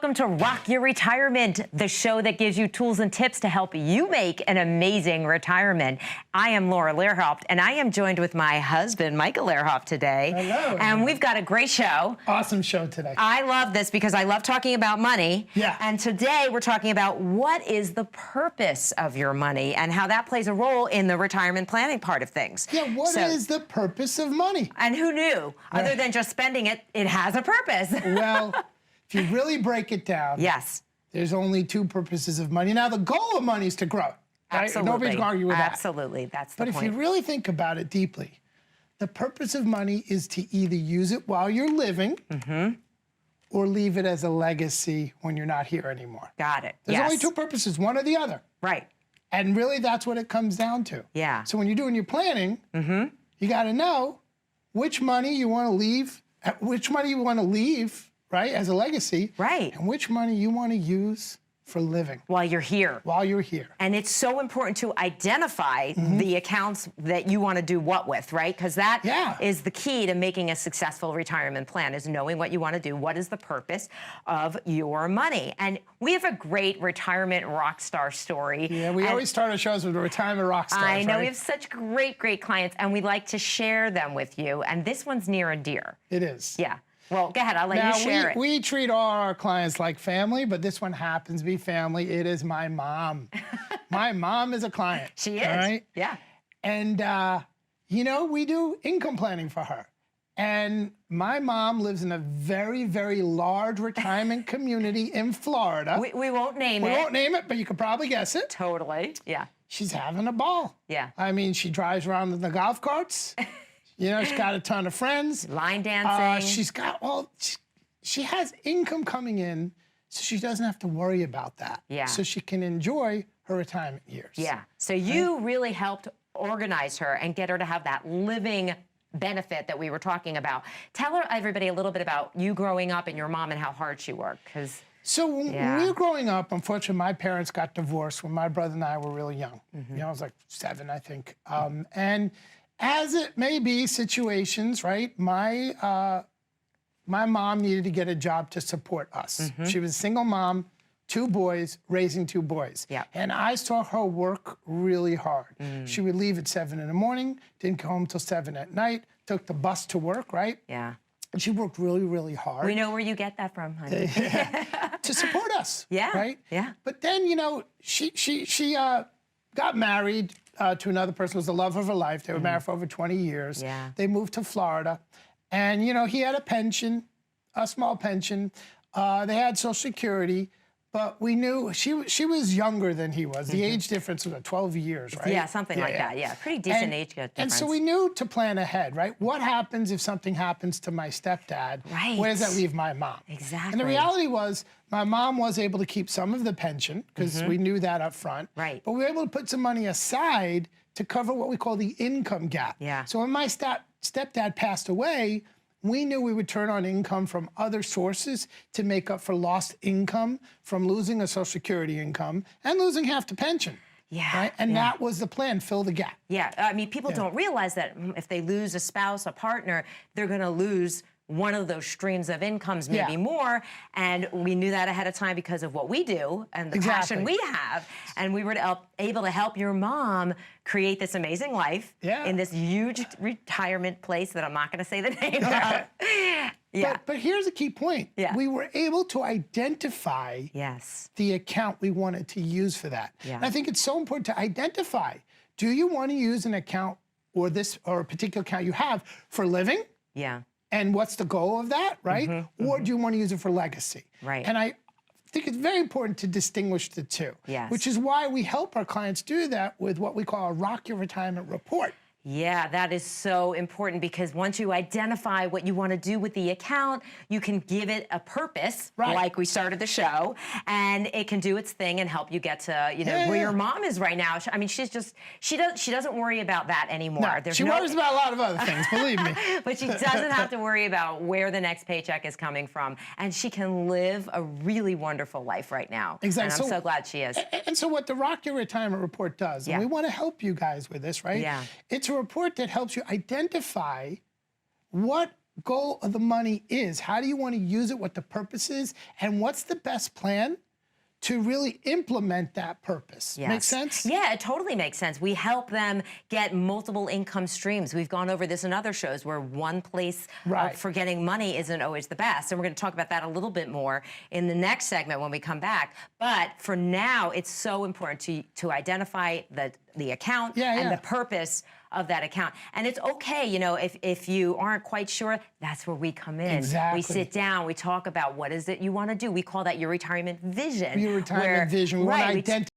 welcome to Rock Your Retirement, the show that gives you tools and tips to help you make an amazing retirement. I am Laura Lehrhaupt, and I am joined with my husband, Michael Laurhaupt, today. Hello. And we've got a great show. Awesome show today. I love this because I love talking about money. Yeah. And today we're talking about what is the purpose of your money and how that plays a role in the retirement planning part of things. Yeah, what is the purpose of money? And who knew? Right. Other than just spending it, it has a purpose. Well, if you really break it down, yes, there's only two purposes of money. Now, the goal of money is to grow. Right? Absolutely. Nobody's going to argue with that. Absolutely, that's the point. point. But if you really think about it deeply, the purpose of money is to either use it while you're living or leave it as a legacy when you're not here anymore. Got it. There's only two purposes, one or the other. Right. And really, that's what it comes down to. Yeah. So when you're doing your planning, you got to know which money you want to leave, right, as a legacy. Right. And which money you want to use for living. While you're here. While you're here. And it's so important to identify the accounts that you want to do what with, right? Because that is the key to making a successful retirement plan, is knowing what you want to do. What is the purpose of your money? And we have a great retirement rock star story. Yeah, we always start our shows with a retirement rock stars, I know, right? we have such great clients, and we like to share them with you. And this one's near and dear. It is. Yeah. Well, go ahead. I'll let you share it. We treat all our clients like family, but this one happens to be family. It is my mom. My mom is a client. She is. All right? Yeah. And, you know, we do income planning for her. And my mom lives in a very, very large retirement community in Florida. We won't name it. We won't name it, but you could probably guess it. Totally. Yeah. She's having a ball. Yeah. I mean, she drives around in the golf carts. You know, she's got a ton of friends. Line dancing. She's got she has income coming in, so she doesn't have to worry about that. Yeah. So she can enjoy her retirement years. Yeah. So you really helped organize her and get her to have that living benefit that we were talking about. Tell everybody a little bit about you growing up and your mom and how hard she worked. So when we were growing up, unfortunately, my parents got divorced when my brother and I were really young. You know, I was like 7, I think. And as it may be situations, right, my mom needed to get a job to support us. She was a single mom, 2 boys, raising 2 boys. Yeah. And I saw her work really hard. She would leave at 7 in the morning, didn't come home till 7 at night, took the bus to work, right? Yeah. And she worked really, really hard. We know where you get that from, honey. To support us. Yeah. Right? Yeah. But then, you know, she got married to another person who was the love of her life. They were married for over 20 years. Yeah. They moved to Florida. And, you know, he had a pension, a small pension. They had Social Security. But we knew she was younger than he was. The age difference was 12 years, right? Yeah, something like that. Yeah, pretty decent age difference. And so we knew to plan ahead, right? What happens if something happens to my stepdad? Right. Where does that leave my mom? Exactly. And the reality was my mom was able to keep some of the pension because we knew that up front. Right. But we were able to put some money aside to cover what we call the income gap. Yeah. So when my stepdad passed away, we knew we would turn on income from other sources to make up for lost income from losing a Social Security income and losing half the pension. Yeah. Right? And that was the plan, fill the gap. Yeah. I mean, people don't realize that if they lose a spouse, a partner, they're going to lose one of those streams of incomes, maybe more. And we knew that ahead of time because of what we do and the passion we have. And we were able to help your mom create this amazing life in this huge retirement place that I'm not going to say the name of. But here's a key point. We were able to identify the account we wanted to use for that. And I think it's so important to identify, do you want to use an account or a particular account you have for living? Yeah. And what's the goal of that, right? Or do you want to use it for legacy? Right. And I think it's very important to distinguish the two. Yes. Which is why we help our clients do that with what we call a Rock Your Retirement Report. Yeah, that is so important because once you identify what you want to do with the account, you can give it a purpose, like we started the show, and it can do its thing and help you get to, you know, where your mom is right now. I mean, she doesn't worry about that anymore. No, she worries about a lot of other things, believe me. But she doesn't have to worry about where the next paycheck is coming from, and she can live a really wonderful life right now. Exactly. And I'm so glad she is. And so what the Rock Your Retirement Report does, and we want to help you guys with this, right? Yeah. It's a report that helps you identify what goal of the money is. How do you want to use it, what the purpose is, and what's the best plan to really implement that purpose. Yes. Make sense? Yeah, it totally makes sense. We help them get multiple income streams. We've gone over this in other shows where one place for getting money isn't always the best. And we're going to talk about that a little bit more in the next segment when we come back. But for now, it's so important to identify the account and the purpose of that account. And it's okay, you know, if you aren't quite sure, that's where we come in. Exactly. We sit down, we talk about what is it you want to do. We call that your retirement vision. Your retirement vision. We want to identify